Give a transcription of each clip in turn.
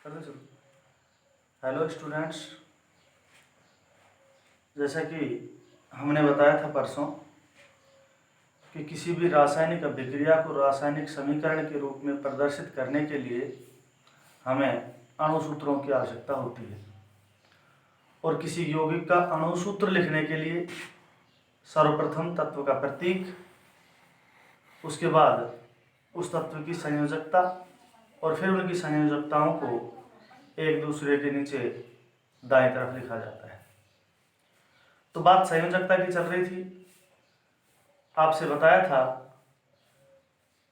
चलो चलो। Hello students, जैसा कि हमने बताया था परसों कि किसी भी रासायनिक अभिक्रिया को रासायनिक समीकरण के रूप में प्रदर्शित करने के लिए हमें अणुसूत्रों की आवश्यकता होती है और किसी यौगिक का अणुसूत्र लिखने के लिए सर्वप्रथम तत्व का प्रतीक, उसके बाद उस तत्व की संयोजकता और फिर उनकी संयोजकताओं को एक दूसरे के नीचे दाएं तरफ लिखा जाता है। तो बात संयोजकता की चल रही थी। आपसे बताया था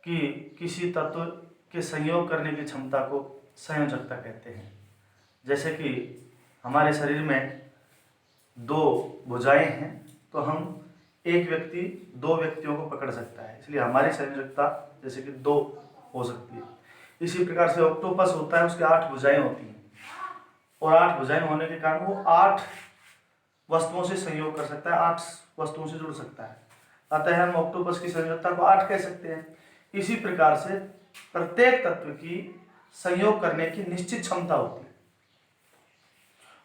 कि किसी तत्व के संयोग करने की क्षमता को संयोजकता कहते हैं। जैसे कि हमारे शरीर में दो भुजाएं हैं, तो हम एक व्यक्ति दो व्यक्तियों को पकड़ सकता है, इसलिए हमारी संयोजकता जैसे कि 2 हो सकती है। इसी प्रकार से ऑक्टोपस होता है, उसके 8 भुजाएं होती हैं और 8 भुजाएं होने के कारण वो 8 वस्तुओं से संयोग कर सकता है, 8 वस्तुओं से जुड़ सकता है। अतः हम ऑक्टोपस की संयोजकता को 8 कह सकते हैं। इसी प्रकार से प्रत्येक तत्व की संयोग करने की निश्चित क्षमता होती है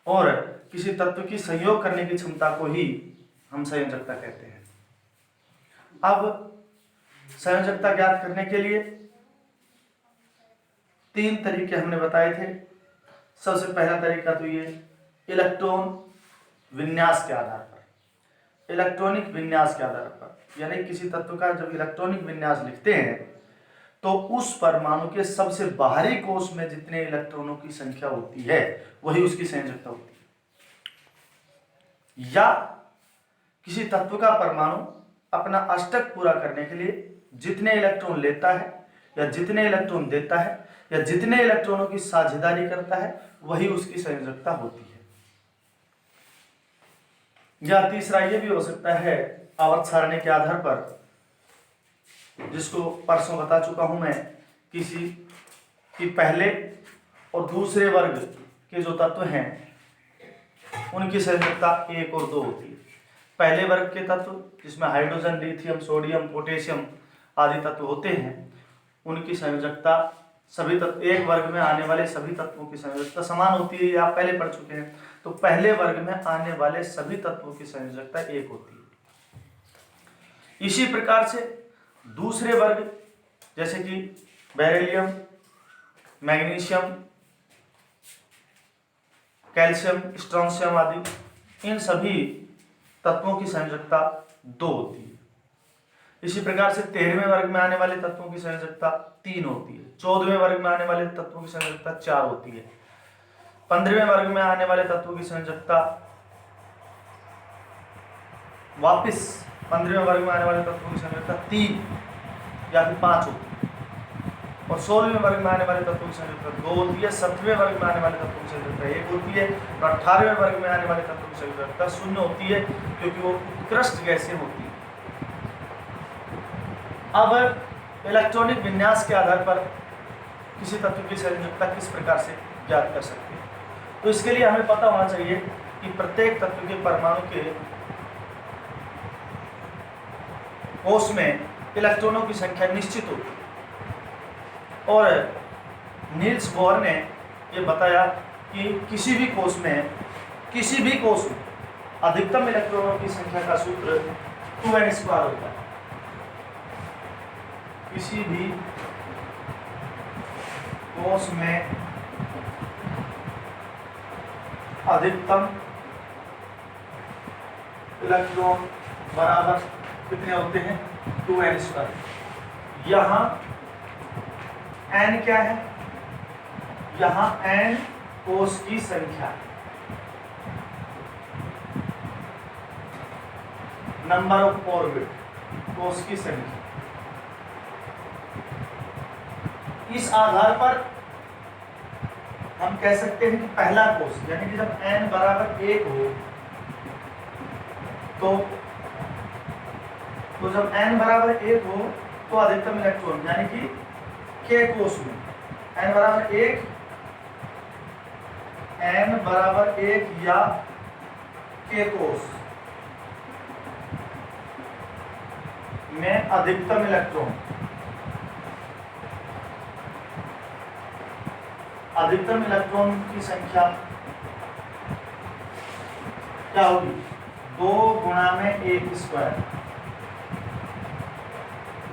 और किसी तत्व की संयोग करने की क्षमता को ही हम संयोजकता कहते हैं। अब संयोजकता ज्ञात करने के लिए 3 तरीके हमने बताए थे। सबसे पहला तरीका तो ये इलेक्ट्रॉन विन्यास के आधार पर, इलेक्ट्रॉनिक विन्यास के आधार पर, यानी किसी तत्व का जब इलेक्ट्रॉनिक विन्यास लिखते हैं तो उस परमाणु के सबसे बाहरी कोश में जितने इलेक्ट्रॉनों की संख्या होती है वही उसकी संयोजकता होती है। या किसी तत्व का परमाणु अपना अष्टक पूरा करने के लिए जितने इलेक्ट्रॉन लेता है या जितने इलेक्ट्रॉन देता है या जितने इलेक्ट्रॉनों की साझेदारी करता है वही उसकी संयोजकता होती है। या तीसरा ये भी हो सकता है आवर्त सारणी के आधार पर, जिसको परसों बता चुका हूं मैं, किसी की पहले और दूसरे वर्ग के जो तत्व हैं उनकी संयोजकता 1 और 2 होती है। पहले वर्ग के तत्व जिसमें हाइड्रोजन, लिथियम, सोडियम, पोटेशियम आदि तत्व होते हैं, उनकी संयोजकता सभी तत्व, एक वर्ग में आने वाले सभी तत्वों की संयोजकता समान होती है। ये आप पहले पढ़ चुके हैं। तो पहले वर्ग में आने वाले सभी तत्वों की संयोजकता 1 होती है। इसी प्रकार से दूसरे वर्ग जैसे कि बेरिलियम, मैग्नीशियम, कैल्शियम, स्ट्रोंशियम आदि, इन सभी तत्वों की संयोजकता 2 होती है। इसी प्रकार से 13वें वर्ग में आने वाले तत्वों की संयोजकता 3 होती है। 14वें वर्ग में आने वाले तत्वों की संयोजकता 4 होती है। 15वें वर्ग में आने वाले तत्वों की संयोजकता वापस 15वें वर्ग में आने वाले तत्वों की संयोजकता 3 या फिर 5 होती है और 16वें वर्ग में आने वाले तत्वों की संयोजकता 2 होती है। 17वें वर्ग में आने वाले तत्वों की संयोजकता 1 होती है और 18वें वर्ग में आने वाले तत्वों की संयोजकता 0 होती है, क्योंकि वो उत्कृष्ट गैसें होती है। अब इलेक्ट्रॉनिक विन्यास के आधार पर किसी तत्व की संयोजकता किस प्रकार से ज्ञात कर सकते हैं, तो इसके लिए हमें पता होना चाहिए कि प्रत्येक तत्व के परमाणु के कोश में इलेक्ट्रॉनों की संख्या निश्चित होती है और नील्स बोहर ने यह बताया कि किसी भी कोश में अधिकतम इलेक्ट्रॉनों की संख्या का सूत्र 2n² होता है। किसी भी कोश में अधिकतम इलेक्ट्रॉन बराबर कितने होते हैं? 2n²। यहाँ n क्या है? यहाँ n कोश की संख्या, नंबर ऑफ ऑर्बिट, कोश की संख्या। इस आधार पर हम कह सकते हैं कि पहला कोश, यानी कि जब n बराबर 1 हो तो जब n बराबर 1 हो तो अधिकतम इलेक्ट्रॉन, यानी कि k कोश में n बराबर 1 या k कोश में अधिकतम इलेक्ट्रॉन अधिकतम इलेक्ट्रॉन की संख्या क्या होगी, 2 गुणा में 1 स्क्वायर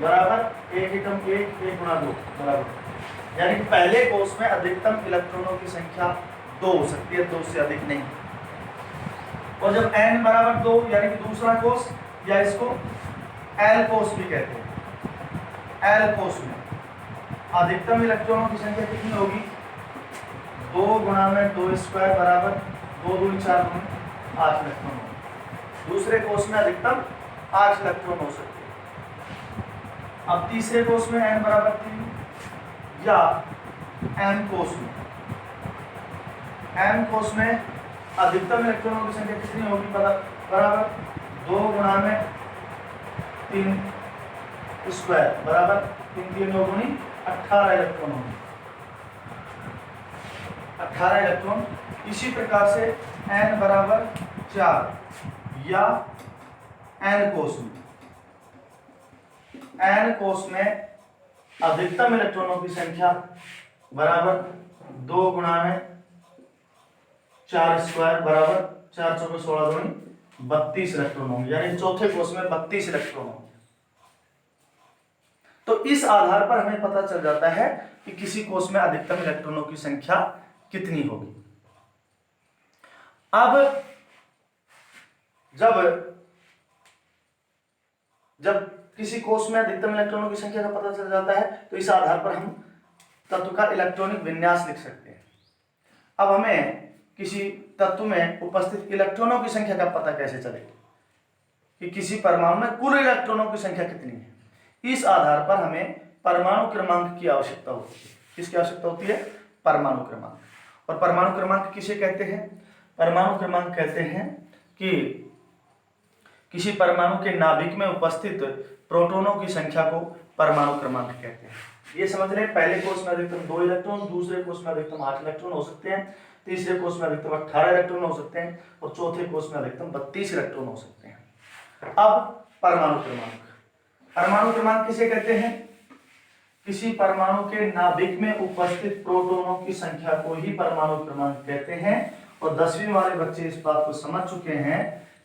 बराबर 1 एकम 1 गुणा 2 बराबर, यानी कि पहले कोष में अधिकतम इलेक्ट्रॉनों की संख्या 2 हो सकती है, 2 से अधिक नहीं। और जब n बराबर 2 यानी कि दूसरा कोष, या इसको एल कोष भी कहते हैं, एल कोष में अधिकतम इलेक्ट्रॉनों की संख्या कितनी होगी, 2 गुणा में 2 स्क्वायर बराबर 2 दूनी 4 दूनी 8 इलेक्ट्रॉन होगी। दूसरे कोष में अधिकतम 8 इलेक्ट्रॉन हो सकते हैं। अब तीसरे कोष में n बराबर 3 या m कोष में, m कोष में अधिकतम इलेक्ट्रॉनों की संख्या कितनी होगी, बराबर 2 गुणा में 3 स्क्वायर बराबर 3 3 9 गुनी 18 इलेक्ट्रॉन होंगे, 18 इलेक्ट्रॉन। इसी प्रकार से n बराबर 4 या n कोष में, n कोष में अधिकतम इलेक्ट्रॉनों की संख्या बराबर 2 गुणा में 4 स्क्वायर बराबर 4 चौके 16 दूनी 32 इलेक्ट्रॉन होंगे, यानी चौथे कोष में 32 इलेक्ट्रॉन होंगे। तो इस आधार पर हमें पता चल जाता है कि किसी कोष में अधिकतम इलेक्ट्रॉनों की संख्या कितनी होगी। अब जब किसी कोष में अधिकतम इलेक्ट्रॉनों की संख्या का पता चल जाता है, तो इस आधार पर हम तत्व का इलेक्ट्रॉनिक विन्यास लिख सकते हैं। अब हमें किसी तत्व में उपस्थित इलेक्ट्रॉनों की संख्या का पता कैसे चलेगा कि किसी परमाणु में कुल इलेक्ट्रॉनों की संख्या कितनी है, इस आधार पर हमें परमाणु क्रमांक की आवश्यकता होती है। किसकी आवश्यकता होती है, परमाणु क्रमांक। और परमाणु क्रमांक किसे कहते हैं, परमाणु क्रमांक कहते हैं कि किसी परमाणु के नाभिक में उपस्थित प्रोटॉनों की संख्या को परमाणु क्रमांक कहते हैं। ये समझ रहे हैं, पहले कोष में अधिकतम 2 इलेक्ट्रॉन, दूसरे कोष में अधिकतम 8 इलेक्ट्रॉन हो सकते हैं, तीसरे कोष में अधिकतम 18 इलेक्ट्रॉन हो सकते हैं, और चौथे कोष में अधिकतम 32 इलेक्ट्रॉन हो सकते हैं। अब परमाणु क्रमांक, परमाणु क्रमांक किसे कहते हैं, किसी परमाणु के नाभिक में उपस्थित प्रोटॉनों की संख्या को ही परमाणु क्रमांक कहते हैं। और 10वीं वाले बच्चे इस बात को समझ चुके हैं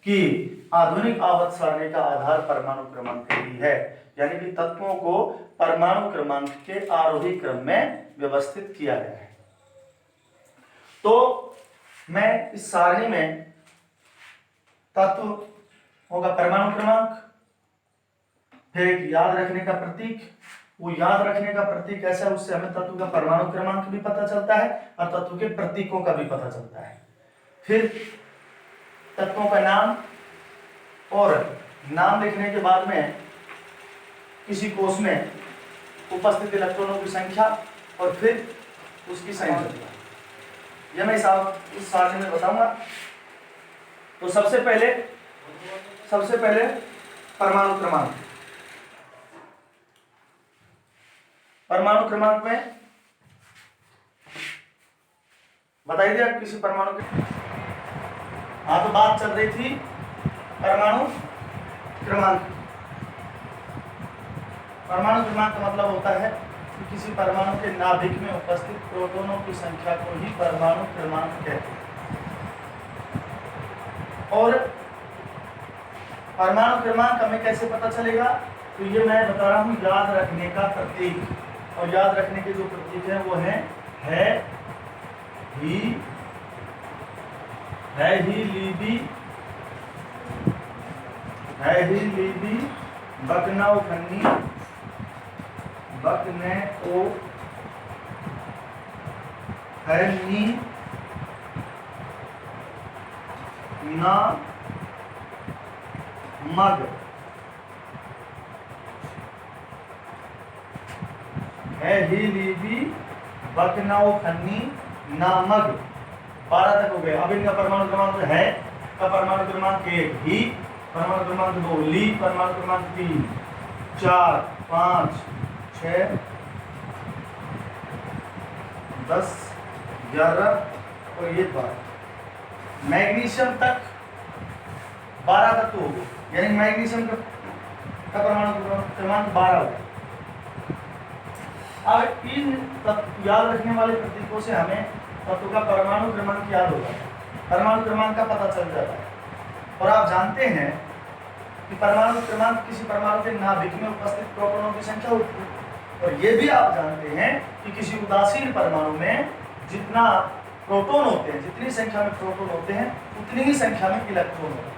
कि आधुनिक आवर्त सारणी का आधार परमाणु क्रमांक ही है, यानी कि तत्वों को परमाणु क्रमांक के आरोही क्रम में व्यवस्थित किया गया है। तो मैं इस सारणी में तत्व होगा परमाणु क्रमांक, फिर एक याद रखने का प्रतीक, वो याद रखने का प्रतीक कैसा है, उससे हमें तत्व का परमाणु क्रमांक भी पता चलता है और तत्व के प्रतीकों का भी पता चलता है। फिर तत्वों का नाम, और नाम लिखने के बाद में किसी कोष में उपस्थित इलेक्ट्रॉनों की संख्या, और फिर उसकी संयोजकता, यह मैं इस सारणी में बताऊंगा। तो सबसे पहले परमाणु क्रमांक। परमाणु क्रमांक में बताइए दिया किसी परमाणु के, तो बात चल रही थी परमाणु क्रमांक। परमाणु क्रमांक का मतलब होता है कि किसी परमाणु के नाभिक में उपस्थित प्रोटॉनों की संख्या को ही परमाणु क्रमांक कहते हैं। और परमाणु क्रमांक हमें कैसे पता चलेगा, तो ये मैं बता रहा हूं याद रखने का प्रतीक। और याद रखने के जो प्रतीक है वो है ही, लीबी, बकनाओ खन्नी, बकने ओ खन्नी, ना मग, ही लीबी, बकनाओ खन्नी, नामक 12 तक हो गए। अब इनका परमाणु क्रमांक है का परमाणु क्रमांक 1 ही, परमाणु क्रमांक 2 ली, परमाणु क्रमांक 3 4 5 6 10 11 और ये 12। मैग्नीशियम तक 12 तक हो गए, यानी मैग्नीशियम का परमाणु क्रमांक 12 हो गया। अब इन याद रखने वाले प्रतीकों से हमें तत्व का परमाणु क्रमांक याद होगा, परमाणु क्रमांक का पता चल जाता है। और आप जानते हैं कि परमाणु क्रमांक किसी परमाणु के नाभिक में उपस्थित प्रोटॉनों की संख्या होती है। और ये भी आप जानते हैं कि किसी उदासीन परमाणु में जितना प्रोटॉन होते हैं, जितनी संख्या में प्रोटॉन होते हैं उतनी ही संख्या में इलेक्ट्रॉन होते हैं।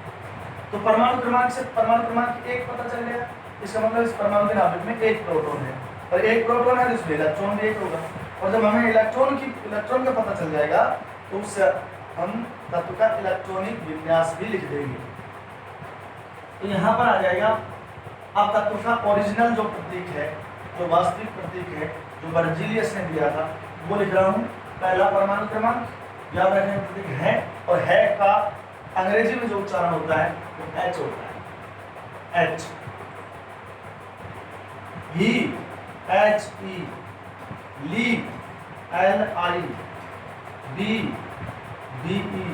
तो परमाणु क्रमांक से परमाणु क्रमांक 1 पता चल गया। इसका मतलब इस परमाणु के नाभिक में 1 प्रोटॉन है और 1 प्रोटॉन है तो इसमें इलेक्ट्रॉन भी 1 होगा। और जब हमें इलेक्ट्रॉन का पता चल जाएगा तो उससे हम तत्व का इलेक्ट्रॉनिक विन्यास भी लिख देंगे। तो यहाँ पर आ जाएगा अब तत्व का ओरिजिनल जो प्रतीक है, जो वास्तविक प्रतीक है, जो बर्जीलियस ने दिया था, वो लिख रहा हूँ। पहला परमाणु क्रमांक याद रखने प्रतीक है, और है का अंग्रेजी में जो उच्चारण होता है वो H होता है। H, ही HE, ली LI, बी BE,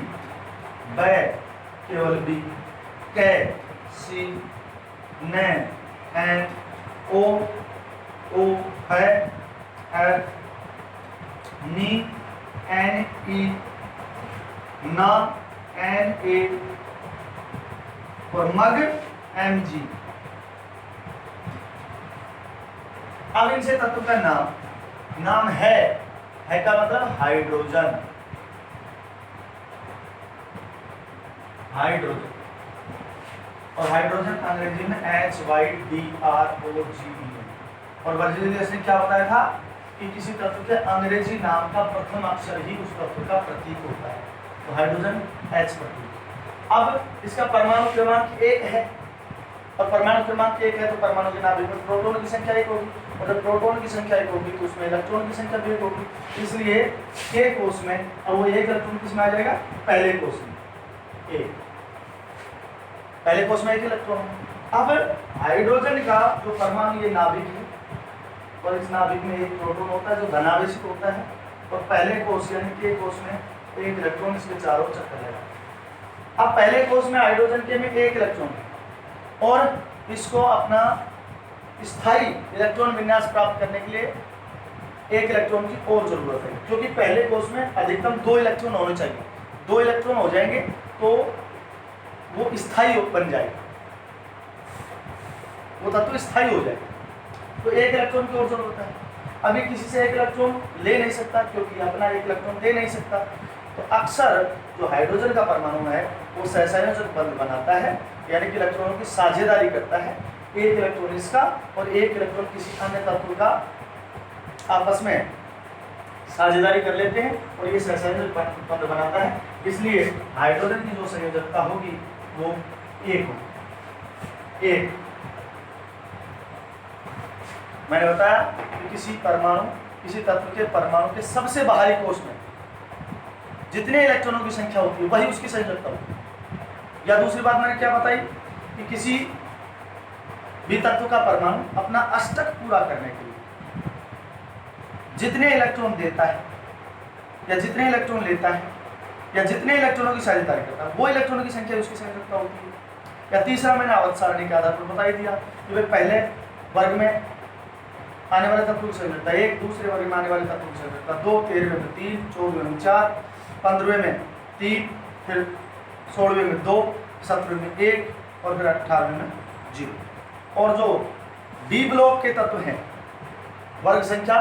बै केवल B, कै C, नै N, O है F, नी NE, ना NA और मग MG। अब इनसे तत्व का नाम है का मतलब हाइड्रोजन, और हाइड्रोजन अंग्रेजी में HYDROGE। और बर्जीलियस ने क्या बताया था कि किसी तत्व के अंग्रेजी नाम का प्रथम अक्षर ही उस तत्व का प्रतीक होता है। तो हाइड्रोजन H प्रतीक। अब इसका परमाणु क्रमांक 1 है, और परमाणु क्रमांक 1 है तो परमाणु के नाभिक में प्रोटॉन की संख्या 1 होगी, और जब प्रोटॉन की संख्या 1 होगी तो उसमें इलेक्ट्रॉन की संख्या भी 1 होगी। इसलिए K कोष में, और वो 1 इलेक्ट्रॉन किसमें आ जाएगा? पहले कोष में। पहले कोष में 1 इलेक्ट्रॉन। अब हाइड्रोजन का जो परमाणु, ये नाभिक है, और इस नाभिक में 1 प्रोटॉन होता है जो धनावेशित होता है, और पहले कोष यानी K कोष में 1 इलेक्ट्रॉन इसके चारों चक्कर लगा। अब पहले कोष में हाइड्रोजन के में 1 इलेक्ट्रॉन है, और इसको अपना स्थायी इलेक्ट्रॉन विन्यास प्राप्त करने के लिए 1 इलेक्ट्रॉन की और जरूरत है, क्योंकि पहले कोष में अधिकतम 2 इलेक्ट्रॉन होने चाहिए। 2 इलेक्ट्रॉन हो जाएंगे तो वो स्थायी बन जाएगा, वो तत्व स्थायी हो जाएगा। तो 1 इलेक्ट्रॉन की और जरूरत है। अभी किसी से 1 इलेक्ट्रॉन ले नहीं सकता, क्योंकि अपना 1 इलेक्ट्रॉन दे नहीं सकता। तो अक्सर जो हाइड्रोजन का परमाणु है वो सहसंयोजक बंध बनाता है, यानी कि इलेक्ट्रॉनों की साझेदारी करता है। 1 इलेक्ट्रॉन इसका और 1 इलेक्ट्रॉन किसी अन्य तत्व का आपस में साझेदारी कर लेते हैं, और ये सहसंयोजक बंध बनाता है। इसलिए हाइड्रोजन की जो संयोजकता होगी वो 1 होगी। 1 मैंने बताया कि किसी तत्व के परमाणु के सबसे बाहरी कोष में जितने इलेक्ट्रॉनों की संख्या होती है वही उसकी संयोजकता होती है। या दूसरी बात मैंने क्या बताई कि किसी भी तत्व का परमाणु अपना अष्टक पूरा करने के लिए जितने इलेक्ट्रॉन देता है, या जितने इलेक्ट्रॉन लेता है, या जितने इलेक्ट्रॉनों की साझेदारी करता है, वो इलेक्ट्रॉनों की संख्या उसकी संयोजकता होती है। या तीसरा मैंने आवर्त सारणी के आधार पर बता ही दिया कि वे पहले वर्ग में आने वाले तत्वों की संयोजकता 1, दूसरे वर्ग में आने वाले तत्वों की संयोजकता 2, 13वें में 3, 14वें में 4, 15वें में 3, फिर 16वें में 2, 17वें में 1 और फिर 18वें में 0। और जो डी ब्लॉक के तत्व हैं, वर्ग संख्या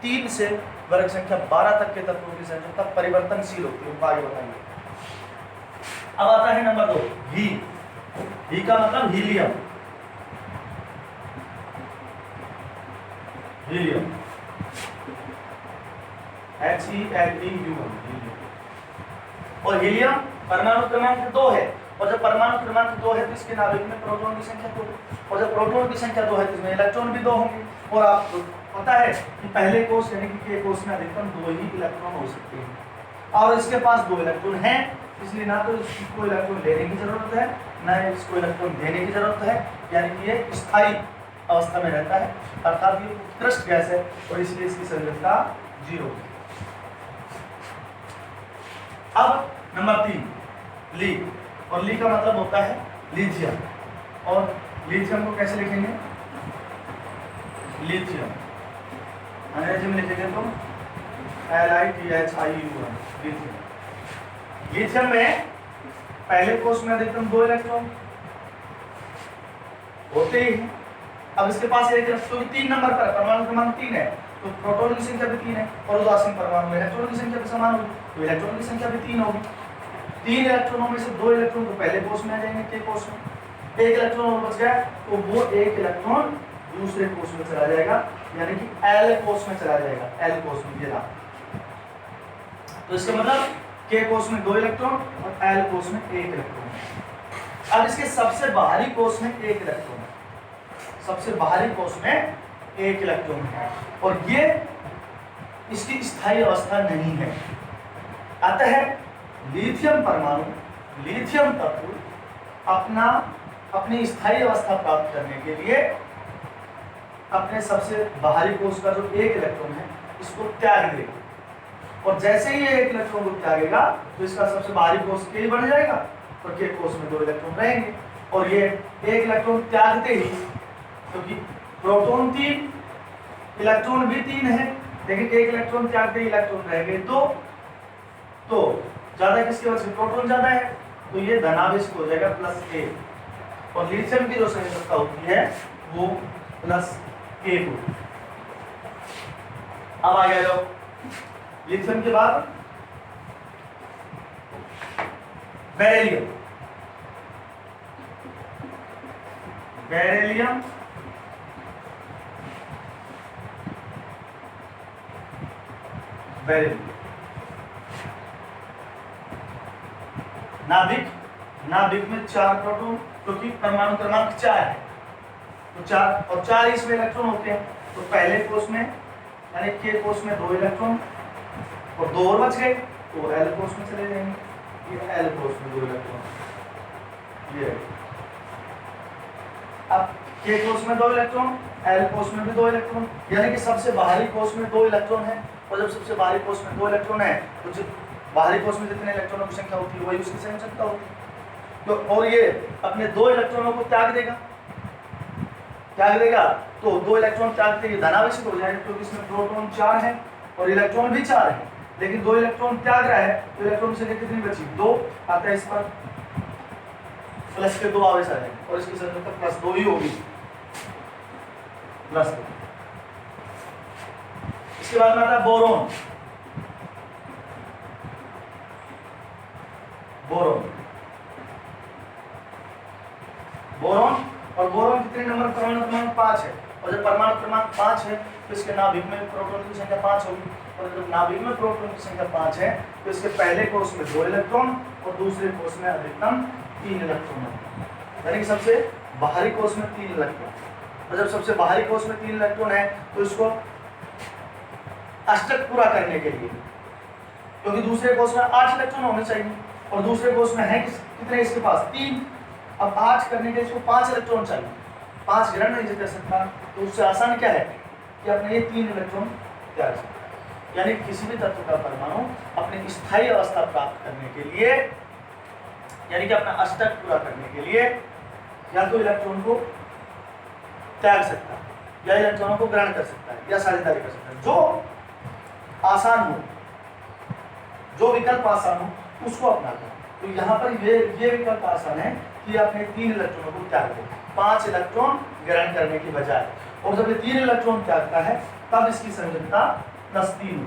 3 से वर्ग संख्या 12 तक के तत्वों की संयोजकता परिवर्तनशील होती है। आगे बताएंगे। अब आता है नंबर 2, ही का मतलब हीलियम। Helium HELEUM। और हीलियम परमाणु क्रमांक 2 है, और जब परमाणु क्रमांक 2 है तो इसके नाभिक में प्रोटॉन की संख्या 2 है, और जब प्रोटॉन की संख्या 2 है तो इसमें इलेक्ट्रॉन भी 2 होंगे। और आपको पता है कि पहले कोष यानी कि K कोष में अधिकतम 2 ही इलेक्ट्रॉन हो सकते हैं, और इसके पास 2 इलेक्ट्रॉन हैं, इसलिए ना तो इसको इलेक्ट्रॉन लेने की जरूरत है, ना इसको इलेक्ट्रॉन देने की जरूरत है, यानी कि ये स्थायी अवस्था में रहता है, अर्थात ये उत्कृष्ट गैस है, और इसलिए इसकी संयोजकता 0 है। अब नंबर 3, ली। और ली का मतलब होता है लिथियम। और लिथियम को कैसे लिखेंगे? लिथियम अंग्रेजी में लिखेंगे तो LiThium, लिथियम। लिथियम में पहले कोष में अधिकतम 2 इलेक्ट्रॉन होते ही हैं। अब इसके पास एक इलेक्ट्रॉन 3 नंबर पर परमाणु क्रमांक 3 है, तो प्रोटॉन की संख्या भी 3 है और उदासीन परमाणु में इलेक्ट्रॉन की संख्या भी समान होगी, तो इलेक्ट्रॉन की संख्या भी 3 होगी। 3 इलेक्ट्रॉनों में से 2 इलेक्ट्रॉन तो पहले कोष में आ जाएंगे, के कोष में। एक इलेक्ट्रॉन और बच गया, तो वो एक इलेक्ट्रॉन दूसरे कोष में चला जाएगा, यानी कि एल कोष में चला जाएगा, एल कोष में। ये रहा, तो इसका मतलब के कोष में 2 इलेक्ट्रॉन और एल कोष में 1 इलेक्ट्रॉन। अब इसके सबसे बाहरी कोष में 1 इलेक्ट्रॉन है, सबसे बाहरी कोष में 1 इलेक्ट्रॉन है, और ये इसकी स्थायी अवस्था नहीं है। अतः लिथियम परमाणु, लिथियम तत्व अपनी स्थायी अवस्था प्राप्त करने के लिए अपने सबसे बाहरी कोष का जो 1 इलेक्ट्रॉन है इसको त्याग देगा, और जैसे ही ये 1 इलेक्ट्रॉन को त्यागेगा तो इसका सबसे बाहरी कोष के बन जाएगा और के कोष में 2 इलेक्ट्रॉन रहेंगे। और ये 1 इलेक्ट्रॉन त्यागते ही, क्योंकि प्रोटॉन 3, इलेक्ट्रॉन भी 3 है, लेकिन 1 इलेक्ट्रॉन त्यागते ही इलेक्ट्रॉन रह गए, तो ज्यादा किसके वजह से? प्रोटॉन ज्यादा है, तो ये धनावेश हो जाएगा +1, और लिथियम की जो संयोजकता होती है वो +1 होगी। अब आ गया जो लिथियम के बाद बेरिलियम। बेरिलियम नाभिक में 4 प्रोटॉन, क्योंकि परमाणु क्रमांक 4 है, तो 4 और 4 इसमें इलेक्ट्रॉन होते हैं, तो पहले कोष में यानी के कोष में 2 इलेक्ट्रॉन और 2 और बच गए, तो एल कोष में चले जाएंगे। ये एल कोष में 2 इलेक्ट्रॉन, ये अब के कोष में 2 इलेक्ट्रॉन, एल कोष में भी 2 इलेक्ट्रॉन, यानी कि सबसे बाहरी कोष में 2 इलेक्ट्रॉन है, और जब सबसे बाहरी कोष में 2 इलेक्ट्रॉन है तो जो बाहरी कोष में जितने इलेक्ट्रॉनों की संख्या होती है वही उसकी संयोजकता होती है। तो और ये अपने 2 इलेक्ट्रॉनों को त्याग देगा, तो 2 इलेक्ट्रॉन त्यागते ही धनावेशित हो जाएगा, क्योंकि इसमें प्रोटॉन 4 है और इलेक्ट्रॉन भी 4 है, लेकिन 2 इलेक्ट्रॉन त्याग रहा है, तो इलेक्ट्रॉन से कितनी बची? 2, आता है इस पर प्लस के 2 आवेश आ जाएंगे, और इसकी संयोजकता +2 ही होगी, +2। इसके बाद में आता है बोरोन। और बोरोन कितने नंबर? परमाणु क्रमांक 5 है, और जब परमाणु क्रमांक 5 है तो इसके नाभिक में प्रोटॉन की संख्या 5 होगी, और जब नाभिक में प्रोटॉन की संख्या 5 है तो इसके पहले कोष में 2 इलेक्ट्रॉन और दूसरे कोष में अधिकतम 3 इलेक्ट्रॉन होंगे, यानी कि सबसे बाहरी कोष में 3 इलेक्ट्रॉन। और जब सबसे बाहरी कोष में 3 इलेक्ट्रॉन है तो इसको अष्टक पूरा करने के लिए, क्योंकि दूसरे कोष में 8 इलेक्ट्रॉन होने चाहिए और दूसरे कोष में है कितने इसके पास? 3। अब 8 करने के लिए इसको 5 इलेक्ट्रॉन चाहिए, 5 ग्रहण नहीं कर सकता, तो उससे आसान क्या है कि अपने ये 3 इलेक्ट्रॉन त्याग सकता है। यानी किसी भी तत्व का परमाणु अपनी स्थायी अवस्था प्राप्त करने के लिए, यानी कि अपना अष्टक पूरा करने के लिए, या तो इलेक्ट्रॉन को त्याग सकता है या इलेक्ट्रॉनों को ग्रहण कर सकता है या साझेदारी कर सकता है। जो आसान हो, जो विकल्प आसान हो उसको अपनाता है। तो यहाँ पर ये विकल्प आसान है कि अपने 3 इलेक्ट्रॉनों को त्याग दे, 5 इलेक्ट्रॉन ग्रहण करने की बजाय। और जब ये 3 इलेक्ट्रॉन त्यागता है तब इसकी संयोजकता +3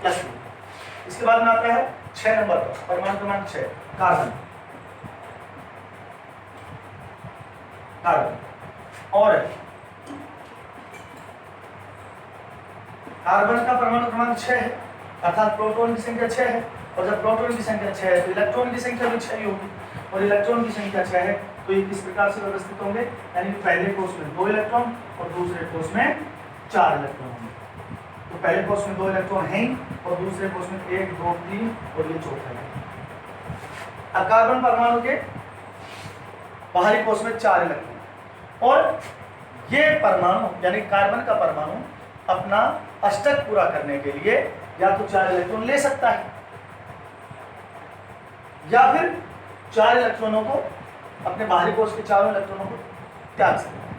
+2। इसके बाद में आता है 6 नंबर पर परमाणु क्रमांक 6, कार्बन। और कार्बन का परमाणु क्रमांक 6 है, अर्थात प्रोटॉन की संख्या 6 है, और जब प्रोटॉन की संख्या 6 है तो इलेक्ट्रॉन की संख्या भी 6 ही होगी, और इलेक्ट्रॉन की संख्या 6 है तो ये किस प्रकार से व्यवस्थित होंगे? यानी कि पहले कोष में 2 इलेक्ट्रॉन और दूसरे कोष में 4 इलेक्ट्रॉन होंगे। तो पहले कोष में 2 इलेक्ट्रॉन हैं और दूसरे कोष में 1, 2, 3 और ये चौथा है। अब कार्बन परमाणु के बाहरी कोष में 4 इलेक्ट्रॉन, और ये परमाणु यानी कार्बन का परमाणु अपना अष्टक पूरा करने के लिए या तो 4 इलेक्ट्रॉन ले सकता है या फिर 4 इलेक्ट्रॉनों को, अपने बाहरी कोष के 4 इलेक्ट्रॉनों को त्याग सकता है।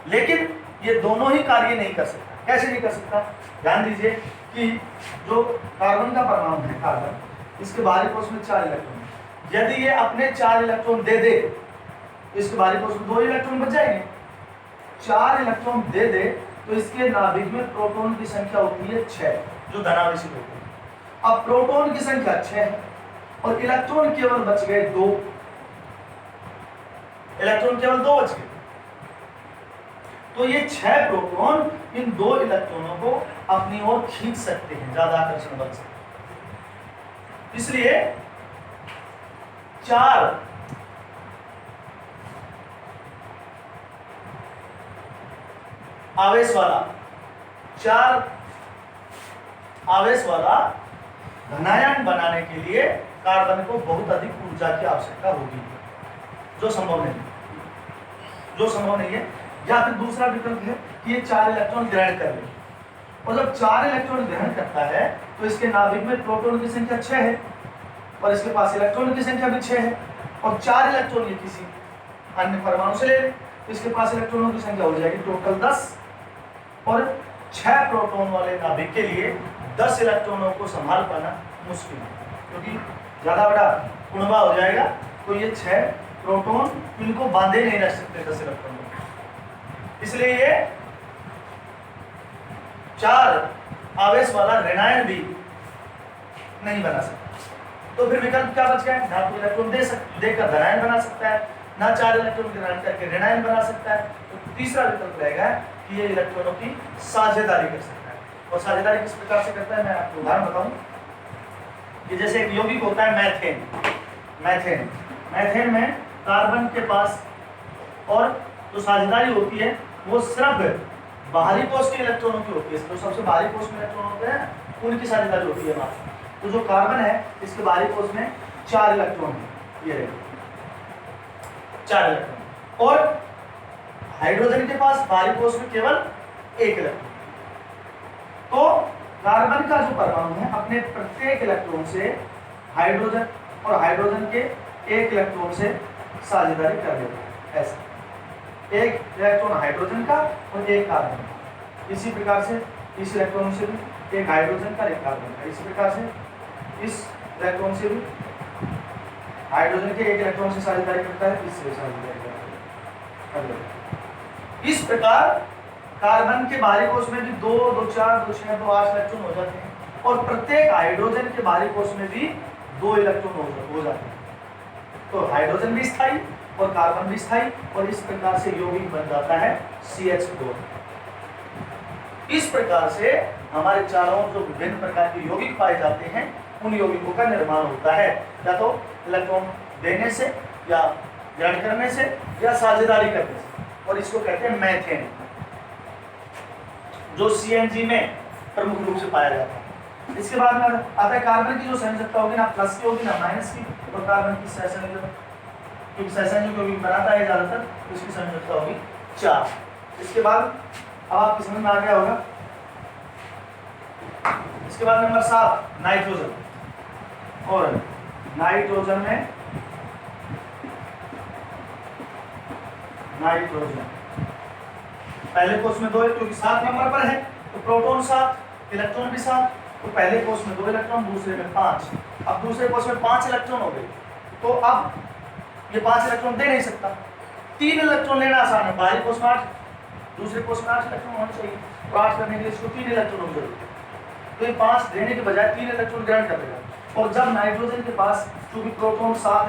लेकिन ये दोनों ही कार्य नहीं कर सकता। कैसे नहीं कर सकता? ध्यान दीजिए कि जो कार्बन का परमाणु है, कार्बन, इसके बाहरी कोश में 4 इलेक्ट्रॉन, यदि ये अपने 4 इलेक्ट्रॉन दे दे तो इसके बाहरी कोश में 2 इलेक्ट्रॉन बच जाएंगे। 4 इलेक्ट्रॉन दे दे तो इसके नाभिक में प्रोटॉन की संख्या होती है 6, जो धनावेशी होते हैं। अब प्रोटॉन की संख्या 6 है और इलेक्ट्रॉन केवल बच गए 2, इलेक्ट्रॉन केवल 2 बच गए। तो ये 6 प्रोटॉन इन 2 इलेक्ट्रॉनों को अपनी ओर खींच सकते हैं, ज्यादा आकर्षण बल से। इसलिए 4 आवेश वाला धनायन बनाने के लिए कार्बन को बहुत अधिक ऊर्जा की आवश्यकता होगी, जो संभव नहीं है। या फिर दूसरा विकल्प है कि ये 4 इलेक्ट्रॉन ग्रहण कर ले, और जब 4 इलेक्ट्रॉन ग्रहण करता है तो इसके नाभिक में प्रोटॉन की संख्या 6 है और इसके पास इलेक्ट्रॉन की संख्या भी 6 है, और 4 इलेक्ट्रॉन ये किसी अन्य परमाणु से ले ले तो इसके पास इलेक्ट्रॉनों की संख्या हो जाएगी टोटल 10, और 6 प्रोटॉन वाले नाभिक के लिए 10 इलेक्ट्रॉनों को संभाल पाना मुश्किल है, क्योंकि ज्यादा बड़ा कुनबा हो जाएगा। तो ये 6 प्रोटॉन इनको बांधे नहीं रख सकते 10 इलेक्ट्रॉन, इसलिए ये 4 आवेश वाला ऋणायन भी नहीं बना सकता। तो फिर विकल्प क्या बच गया? ना तो इलेक्ट्रॉन देकर धनायन बना सकता है, ना 4 इलेक्ट्रॉन ग्रहण करके ऋणायन बना सकता है। तो तीसरा विकल्प रहेगा कि ये इलेक्ट्रॉनों की साझेदारी कर सकता है। और साझेदारी किस प्रकार से करता है, मैं आपको उदाहरण बताऊं कि जैसे एक यौगिक होता है मैथेन में कार्बन के पास और जो साझेदारी होती है वो सिर्फ बाहरी कोश के इलेक्ट्रॉनों की होती है। जो सबसे बाहरी कोश में इलेक्ट्रॉन होते हैं उनकी साझेदारी होती है मात्र। तो जो कार्बन है इसके बाहरी कोश में 4 इलेक्ट्रॉन है, ये 4 इलेक्ट्रॉन, और हाइड्रोजन के पास बाहरी कोश में केवल 1 इलेक्ट्रॉन। तो कार्बन का जो परमाणु है अपने प्रत्येक इलेक्ट्रॉन से हाइड्रोजन और हाइड्रोजन के 1 इलेक्ट्रॉन से साझेदारी कर लेता है। ऐसा 1 इलेक्ट्रॉन हाइड्रोजन का और 1 कार्बन का। इसी प्रकार से इस इलेक्ट्रॉन से भी 1 हाइड्रोजन का 1 कार्बन का। इसी प्रकार से इस इलेक्ट्रॉन से भी हाइड्रोजन के 1 इलेक्ट्रॉन से साझेदारी करता है, इससे साझेदारी करता है। इस प्रकार कार्बन के बाहरी कोश में भी 2, 2, 4, 2, 6, 2, 8 इलेक्ट्रॉन हो जाते हैं, और प्रत्येक हाइड्रोजन के बाहरी कोश में भी 2 इलेक्ट्रॉन हो जाते हैं। तो हाइड्रोजन भी स्थायी और कार्बन भी स्थायी, और इस प्रकार से यौगिक बन जाता है CH2। इस प्रकार से हमारे चारों जो विभिन्न प्रकार के यौगिक पाए जाते हैं उन यौगिकों का निर्माण होता है, या तो इलेक्ट्रॉन देने से, या ग्रहण करने से, या साझेदारी करने से, और इसको कहते हैं मैथेन, जो CNG में प्रमुख रूप से पाया जाता है। इसके बाद में आता है कार्बन की जो संयोजकता होगी ना प्लस की होगी ना माइनस की, और कार्बन की सहसंयोजक, क्योंकि सहसंयोजक यौगिक बनाता है ज्यादातर, तो इसकी संयोजकता होगी 4। इसके बाद अब आपकी समझ में आ गया होगा। इसके बाद नंबर 7 नाइट्रोजन, और नाइट्रोजन में पहले कोश में 2, क्योंकि 7 नंबर पर है तो प्रोटॉन 7, इलेक्ट्रॉन भी 7, तो पहले कोश में 2 इलेक्ट्रॉन, दूसरे में 5। अब दूसरे कोश में 5 इलेक्ट्रॉन हो गए, तो अब ये 5 इलेक्ट्रॉन दे नहीं सकता। 3 इलेक्ट्रॉन लेना आसान है, बाहरी कोश में 8, दूसरे कोश में 8 इलेक्ट्रॉन होना चाहिए, तो 8 करने के लिए इसको 3 इलेक्ट्रॉन की जरूरत है। तो ये 5 देने के बजाय 3 इलेक्ट्रॉन ग्रहण कर लेगा। और जब नाइट्रोजन के पास चूंकि प्रोटॉन 7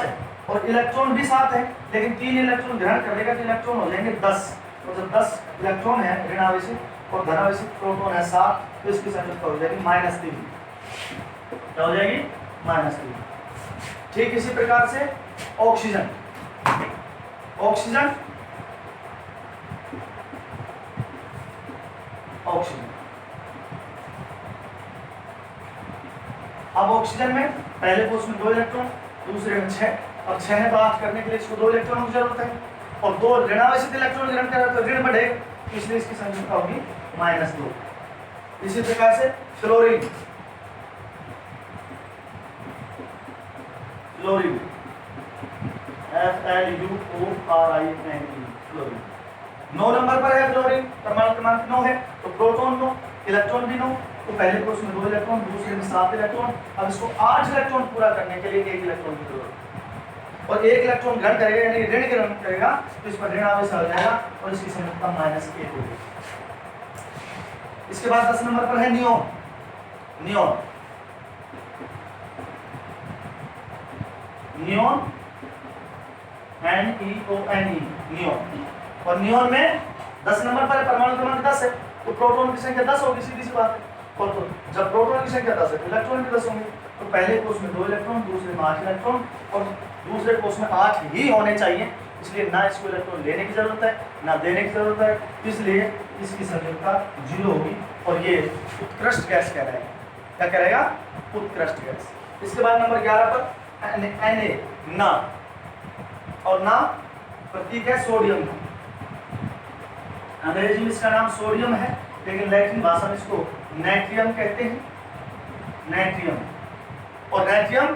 है और इलेक्ट्रॉन भी 7 है, लेकिन 3 इलेक्ट्रॉन ग्रहण कर लेगा तो इलेक्ट्रॉन हो जाएंगे 10। तो जब 10 इलेक्ट्रॉन है ऋणावेशी और धनावेशी प्रोटॉन है 7, तो इसकी संख्या हो जाएगी -3। क्या हो जाएगी? -3। ठीक इसी प्रकार से ऑक्सीजन अब ऑक्सीजन में पहले कोश में 2 इलेक्ट्रॉन, दूसरे में 6, और 6 है तो 8 करने के लिए इसको 2 इलेक्ट्रॉनों की जरूरत है, और 2 ऋणावेशित इलेक्ट्रॉन ग्रहण कर रहा है तो ऋण बढ़े, इसलिए इसकी संख्या होगी -2। इसी प्रकार से फ्लोरीन FLUORINE, फ्लोरीन 9 नंबर पर है फ्लोरीन, परमाणु क्रमांक 9 है, तो प्रोटॉन 9, इलेक्ट्रॉन भी 9, तो पहले कोर्स में 2 इलेक्ट्रॉन, दूसरे में 7 इलेक्ट्रॉन। अब इसको 8 इलेक्ट्रॉन पूरा करने के लिए 1 इलेक्ट्रॉन की जरूरत है, और 1 इलेक्ट्रॉन ग्रहण करेगा यानी ऋण ग्रहण करेगा, तो इस पर ऋण आवेश आ जाएगा और इसकी संयोजकता -1 होगी। इसके बाद 10 नंबर पर है neon. Neon neon NEON, neon. और नियोन में 10 नंबर पर परमाणु क्रमांक 10 है, तो प्रोटॉन की संख्या 10 होगी, सीधी सी बात है। और तो जब प्रोटॉन की संख्या 10 है तो इलेक्ट्रॉन भी 10 होंगे, तो पहले कोर्स में 2 इलेक्ट्रॉन, दूसरे में 8 इलेक्ट्रॉन, और दूसरे कोर्स में 8 ही होने चाहिए, इसलिए ना इसको इलेक्ट्रॉन लेने की जरूरत है ना देने की जरूरत है, इसलिए इसकी संयोजकता 0 होगी, और ये उत्कृष्ट गैस कहलाएगा। क्या करेगा? उत्कृष्ट गैस। इसके बाद नंबर 11 पर Na, ना, और ना प्रतीक है सोडियम का। अंग्रेजी में इसका नाम सोडियम है, लेकिन लैटिन भाषा में इसको नाइट्रियम कहते हैं, नाइट्रियम। और नाइट्रियम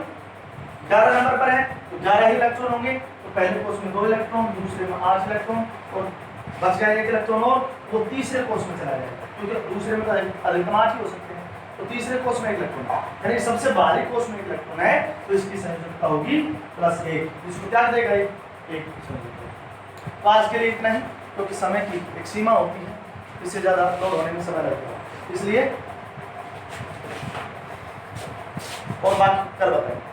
11 नंबर पर है, तो 11 ही इलेक्ट्रॉन होंगे, तो पहले कोर्स में 2 इलेक्ट्रॉन, दूसरे में 8 इलेक्ट्रॉन, और बच गया 1 इलेक्ट्रॉन, और वो तीसरे कोर्स में चला जाएगा, क्योंकि दूसरे में अधिकतम 8 ही हो सकते हैं, तो तीसरे कोर्स में 1 इलेक्ट्रॉन, यानी सबसे बाहरी कोर्स में 1 इलेक्ट्रॉन है, तो इसकी संयोजकता होगी +1। इसको क्या देगा? 1 की संयोजकता। तो आज के लिए इतना ही, क्योंकि समय की एक सीमा होती है, इससे ज़्यादा लोड होने में समय लगेगा, इसलिए और बाकी कल बताएं।